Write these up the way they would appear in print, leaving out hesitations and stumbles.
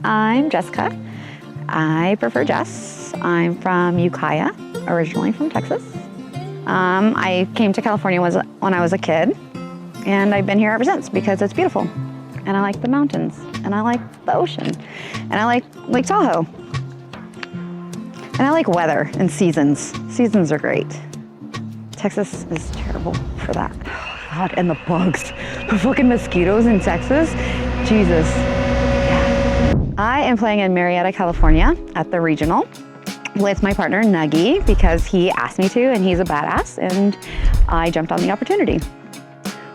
I'm Jessica. I prefer Jess. I'm from Ukiah, originally from Texas. I came to California when I was a kid, and I've been here ever since because it's beautiful. And I like the mountains, and I like the ocean, and I like Lake Tahoe. And I like weather and seasons. Seasons are great. Texas is terrible for that. God, and the bugs. The fucking mosquitoes in Texas. Jesus. Yeah. I am playing in Marietta, California at the regional with my partner Nuggie because he asked me to and he's a badass and I jumped on the opportunity,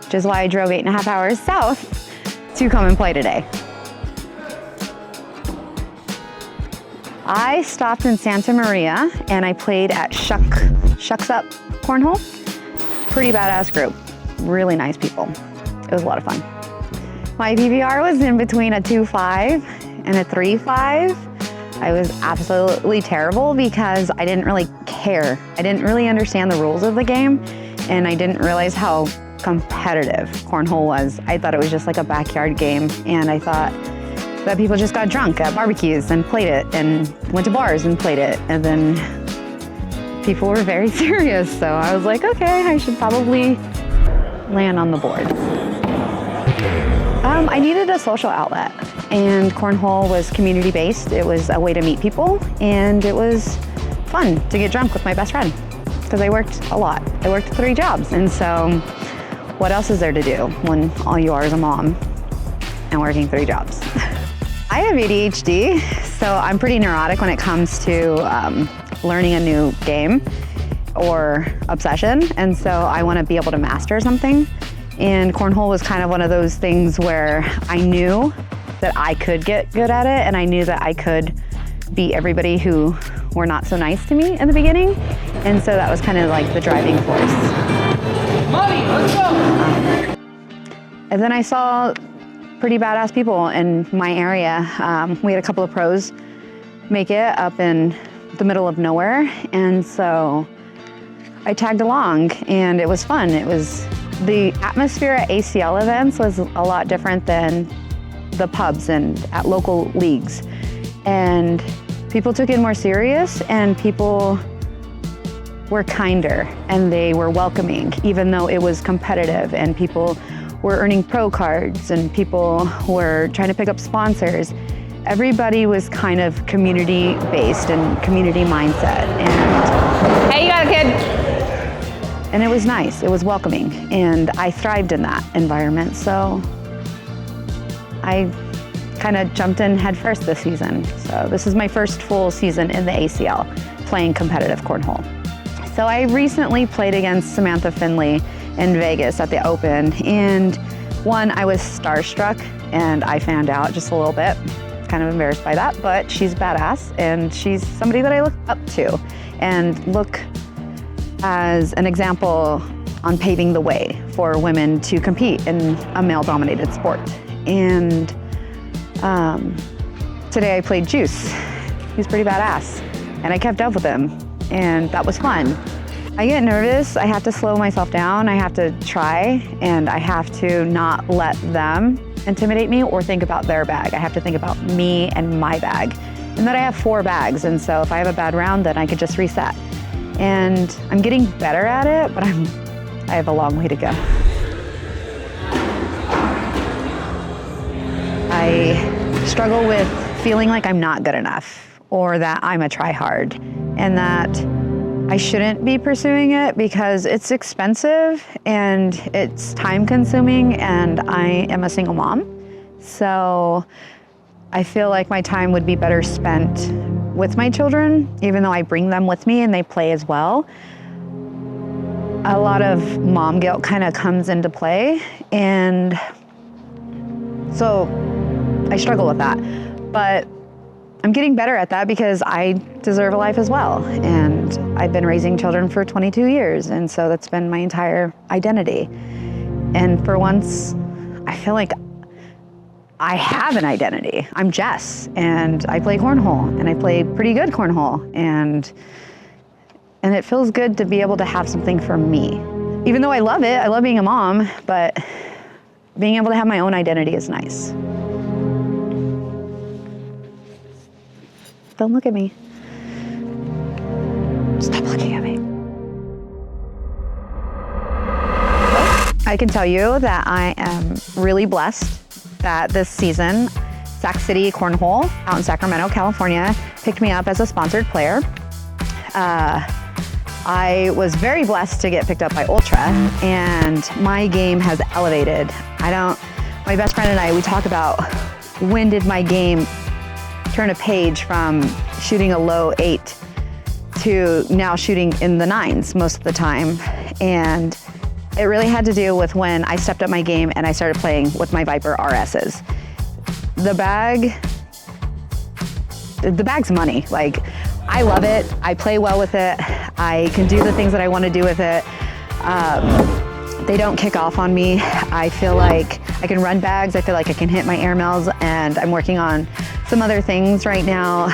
which is why I drove 8.5 hours south to come and play today. I stopped in Santa Maria and I played at Shucks Up Cornhole. Pretty badass group, really nice people. It was a lot of fun. My PBR was in between a 2.5 and a 3.5. I was absolutely terrible because I didn't really care. I didn't really understand the rules of the game and I didn't realize how competitive Cornhole was. I thought it was just like a backyard game and I thought that people just got drunk at barbecues and played it and went to bars and played it. And then people were very serious. So I was like, okay, I should probably land on the board. I needed a social outlet and Cornhole was community-based. It was a way to meet people and it was fun to get drunk with my best friend because I worked a lot. I worked 3 jobs and so what else is there to do when all you are is a mom and working 3 jobs? I have ADHD, so I'm pretty neurotic when it comes to learning a new game or obsession, and so I want to be able to master something. And Cornhole was kind of one of those things where I knew that I could get good at it, and I knew that I could beat everybody who were not so nice to me in the beginning, and so that was kind of like the driving force. Mommy, let's go! And then I saw pretty badass people in my area. We had a couple of pros make it up in the middle of nowhere, and so I tagged along and it was fun. The atmosphere at ACL events was a lot different than the pubs and at local leagues. And people took it more serious and people were kinder and they were welcoming, even though it was competitive and people were earning pro cards and people were trying to pick up sponsors. Everybody was kind of community-based and community mindset. And Hey, you got a kid? And it was nice, it was welcoming, and I thrived in that environment, so I kind of jumped in head first this season. So this is my first full season in the ACL, playing competitive cornhole. So I recently played against Samantha Finley in Vegas at the Open, and one, I was starstruck, and I fanned out just a little bit. Kind of embarrassed by that, but she's badass, and she's somebody that I look up to, and look as an example on paving the way for women to compete in a male-dominated sport. And today I played Juice. He's pretty badass, and I kept up with him, and that was fun. I get nervous, I have to slow myself down, I have to try, and I have to not let them intimidate me or think about their bag. I have to think about me and my bag, and that I have 4 bags, and so if I have a bad round, then I could just reset. And I'm getting better at it, but I have a long way to go. I struggle with feeling like I'm not good enough or that I'm a try-hard and that I shouldn't be pursuing it because it's expensive and it's time-consuming and I am a single mom. So I feel like my time would be better spent with my children, even though I bring them with me and they play as well. A lot of mom guilt kind of comes into play, and so I struggle with that. But I'm getting better at that because I deserve a life as well. And I've been raising children for 22 years, and so that's been my entire identity. And for once, I feel like I have an identity. I'm Jess, and I play cornhole, and I play pretty good cornhole, and it feels good to be able to have something for me. Even though I love it, I love being a mom, but being able to have my own identity is nice. Don't look at me. Stop looking at me. I can tell you that I am really blessed that this season, Sac City Cornhole out in Sacramento, California, picked me up as a sponsored player. I was very blessed to get picked up by Ultra, and my game has elevated. My best friend and I, we talk about when did my game turn a page from shooting a low 8 to now shooting in the 9s most of the time. And it really had to do with when I stepped up my game and I started playing with my Viper RSs. The bag's money. Like, I love it. I play well with it. I can do the things that I want to do with it. They don't kick off on me. I feel like I can run bags. I feel like I can hit my airmails, and I'm working on some other things right now.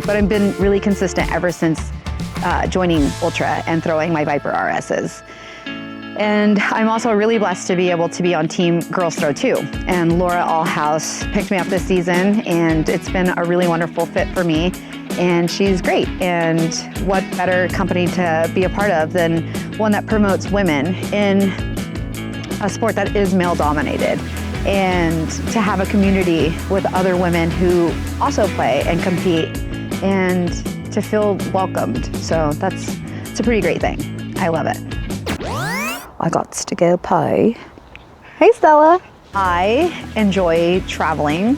But I've been really consistent ever since joining Ultra and throwing my Viper RSs. And I'm also really blessed to be able to be on Team Girls Throw 2. And Laura Allhouse picked me up this season, and it's been a really wonderful fit for me. And she's great. And what better company to be a part of than one that promotes women in a sport that is male dominated, and to have a community with other women who also play and compete and to feel welcomed. So it's a pretty great thing. I love it. I got to go play. Hey, Stella. I enjoy traveling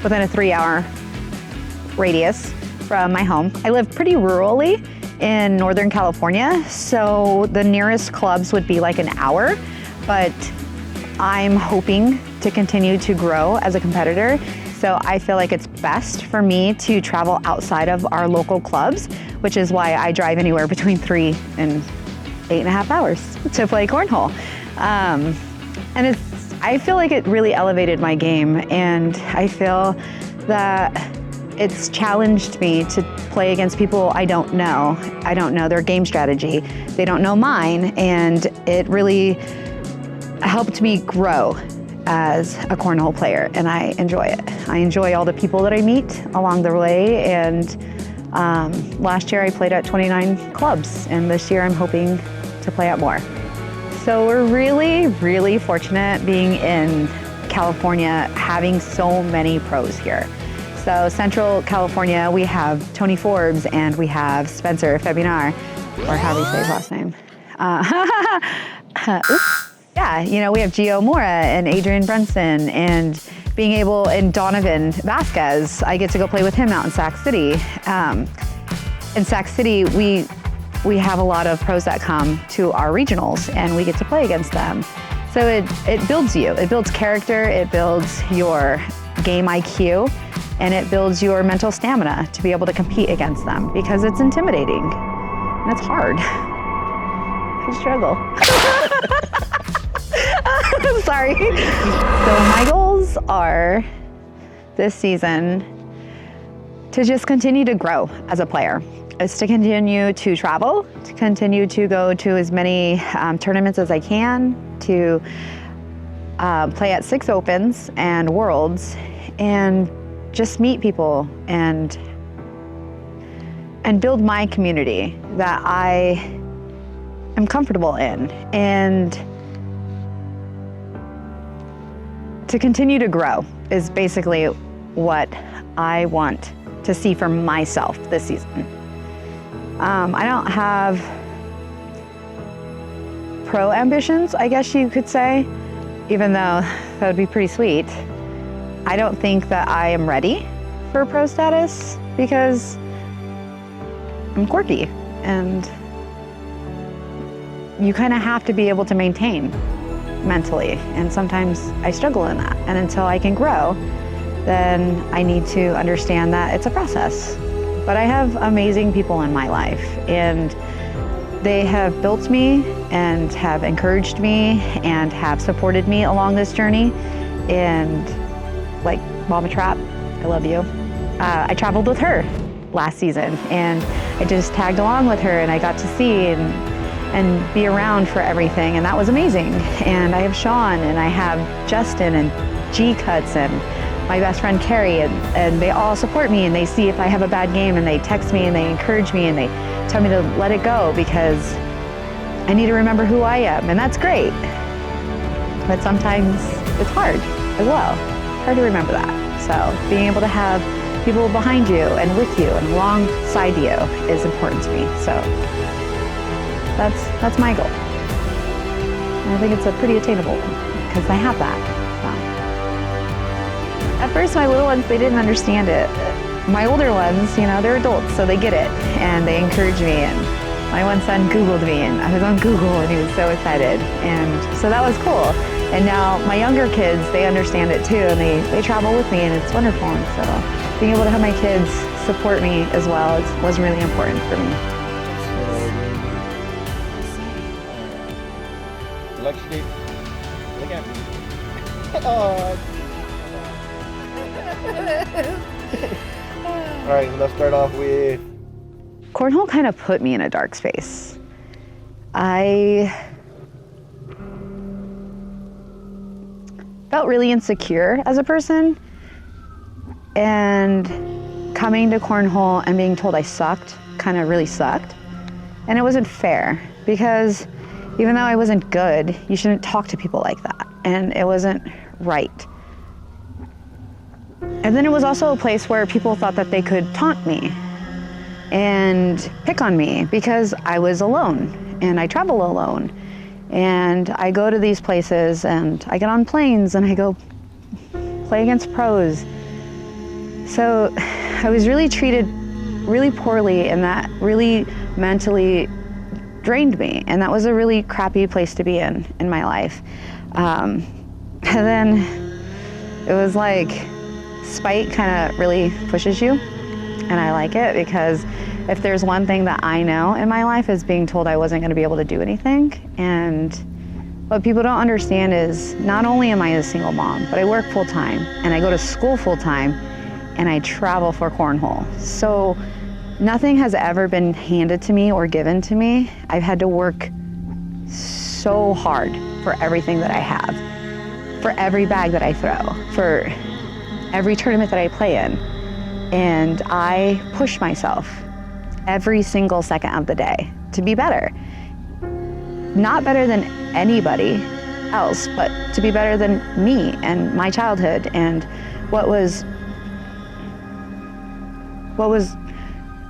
within a 3-hour radius from my home. I live pretty rurally in Northern California, so the nearest clubs would be like an hour, but I'm hoping to continue to grow as a competitor. So I feel like it's best for me to travel outside of our local clubs, which is why I drive anywhere between 3 and 8.5 hours to play cornhole. And I feel like it really elevated my game, and I feel that it's challenged me to play against people I don't know. I don't know their game strategy. They don't know mine, and it really helped me grow as a cornhole player, and I enjoy it. I enjoy all the people that I meet along the way, and last year I played at 29 clubs, and this year I'm hoping to play at more. So we're really, really fortunate being in California, having so many pros here. So Central California, we have Tony Forbes and we have Spencer Febinar, or how do you say his last name? Yeah, you know, we have Gio Mora and Adrian Brunson, and being able, and Donovan Vasquez, I get to go play with him out in Sac City. In Sac City, we have a lot of pros that come to our regionals, and we get to play against them. So it builds you. It builds character, it builds your game IQ, and it builds your mental stamina to be able to compete against them, because it's intimidating and it's hard. I struggle. I'm sorry. So my goals are this season to just continue to grow as a player. Is to continue to travel, to continue to go to as many tournaments as I can, to play at 6 Opens and Worlds, and just meet people and build my community that I am comfortable in, and to continue to grow is basically what I want to see for myself this season. I don't have pro ambitions, I guess you could say, even though that would be pretty sweet. I don't think that I am ready for pro status because I'm quirky, and you kind of have to be able to maintain mentally, and sometimes I struggle in that. And until I can grow, then I need to understand that it's a process. But I have amazing people in my life, and they have built me and have encouraged me and have supported me along this journey. And like Mama Trap, I love you. I traveled with her last season, and I just tagged along with her, and I got to see and be around for everything, and that was amazing. And I have Sean, and I have Justin, and G Cuts, and my best friend Carrie, and they all support me, and they see if I have a bad game, and they text me and they encourage me and they tell me to let it go because I need to remember who I am, and that's great. But sometimes it's hard as well. It's hard to remember that. So being able to have people behind you and with you and alongside you is important to me. So that's my goal. And I think it's a pretty attainable one because I have that. So. At first, my little ones, they didn't understand it. My older ones, you know, they're adults, so they get it and they encourage me. And my one son Googled me, and I was on Google, and he was so excited. And so that was cool. And now my younger kids, they understand it too, and they travel with me, and it's wonderful. And so being able to have my kids support me as well was really important for me. Luxury. Look at me. Oh. All right, let's start off with... Cornhole kind of put me in a dark space. I felt really insecure as a person, and coming to Cornhole and being told I sucked kind of really sucked. And it wasn't fair because even though I wasn't good, you shouldn't talk to people like that, and it wasn't right. And then it was also a place where people thought that they could taunt me and pick on me because I was alone and I travel alone. And I go to these places and I get on planes and I go play against pros. So I was really treated really poorly, and that really mentally drained me. And that was a really crappy place to be in my life. And then it was like, spite kind of really pushes you, and I like it because if there's one thing that I know in my life is being told I wasn't going to be able to do anything. And what people don't understand is not only am I a single mom, but I work full time and I go to school full time and I travel for Cornhole. So nothing has ever been handed to me or given to me. I've had to work so hard for everything that I have, for every bag that I throw, for every tournament that I play in. And I push myself every single second of the day to be better. Not better than anybody else, but to be better than me and my childhood and what was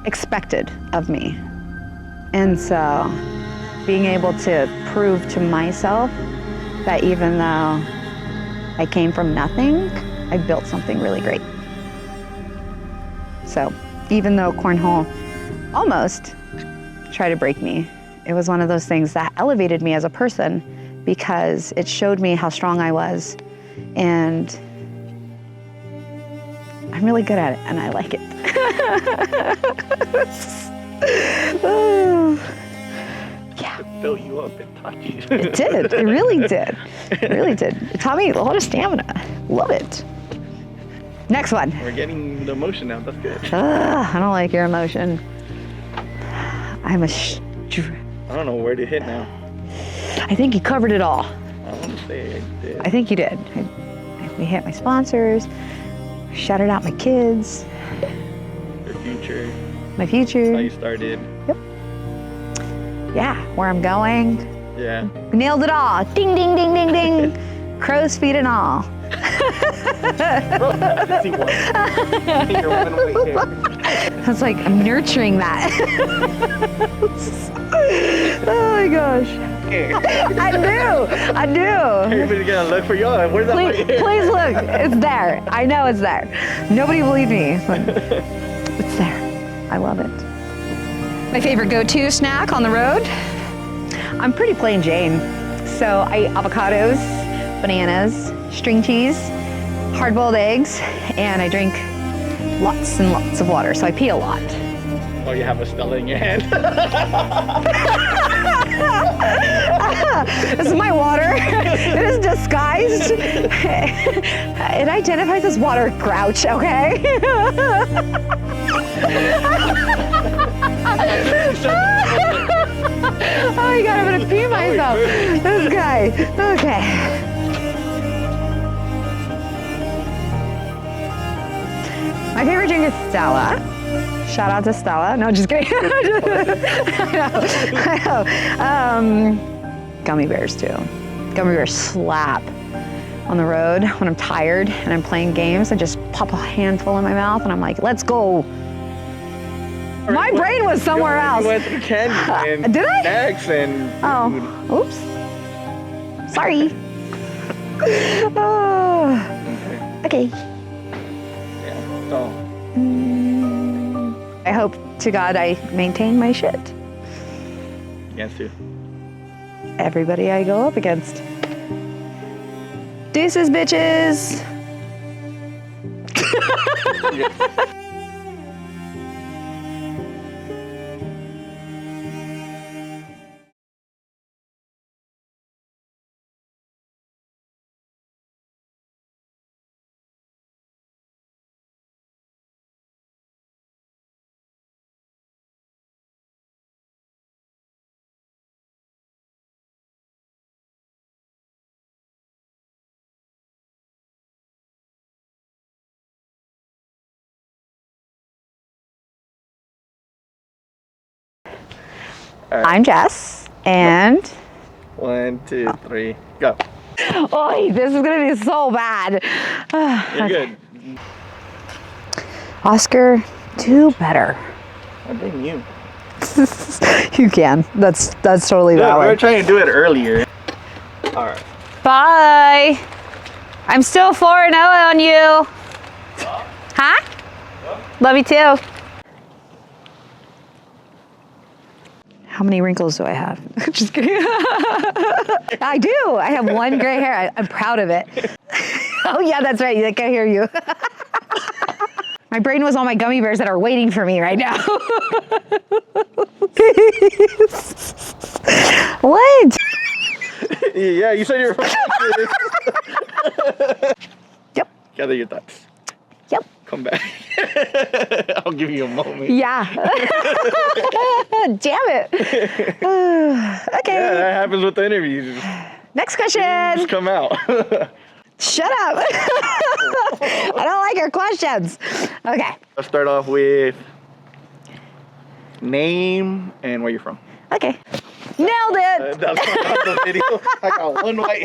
expected of me. And so being able to prove to myself that even though I came from nothing, I built something really great. So even though Cornhole almost tried to break me, it was one of those things that elevated me as a person because it showed me how strong I was, and I'm really good at it and I like it. Yeah. It built you up and taught you. It did. It really did. It really did. It taught me a lot of stamina. Love it. Next one. We're getting the emotion now. That's good. I don't like your emotion. I'm a I don't know where to hit now. I think you covered it all. I want to say I did. I think you did. We hit my sponsors, shouted out my kids. Your future. My future. How you started. Yep. Yeah, where I'm going. Yeah. We nailed it all. Ding, ding, ding, ding, ding. Crow's feet and all. I see one. You're one way here. I was like, I'm nurturing that. Oh my gosh. I do. Everybody's gonna look for you. Where's that Please, right here? please look. It's there. I know it's there. Nobody believed me, but it's there. I love it. My favorite go-to snack on the road? I'm pretty plain Jane. So I eat avocados, bananas, string cheese, hard-boiled eggs, and I drink lots and lots of water, so I pee a lot. Oh, you have a Stella in your hand. This is my water. It is disguised. It identifies as water grouch, okay? Oh my God, I'm gonna pee myself. This guy, okay. My favorite drink is Stella. Shout out to Stella. No, just kidding. I know. Gummy bears too. Gummy bears slap. On the road when I'm tired and I'm playing games, I just pop a handful in my mouth and I'm like, let's go. My brain was somewhere else. You went through candy and did I? snacks and Oh, oops. Sorry. Oh, okay. Yeah, so. I hope to God I maintain my shit. Against who? Everybody I go up against. Deuces, bitches. I'm Jess, and 1, 2, 3, go. oh, this is gonna be so bad. You're good. Oscar, do better. I blame you. You can. That's totally Yeah, we were valid. trying to do it earlier. All right. Bye. I'm still 4-0 on you. Huh? Love you too. How many wrinkles do I have? Just kidding. I do. I have one gray hair. I'm proud of it. Oh yeah, that's right. I can hear you. My brain was on my gummy bears that are waiting for me right now. What? Yeah, you said you were. Yep. Gather your thoughts. Yep. Come back. I'll give you a moment. Yeah. Damn it. Okay. Yeah, that happens with the interviews. Next question. Just come out. Shut up. I don't like your questions. Okay. Let's start off with name and where you're from. Okay. Nailed it. That's not the video. I got one white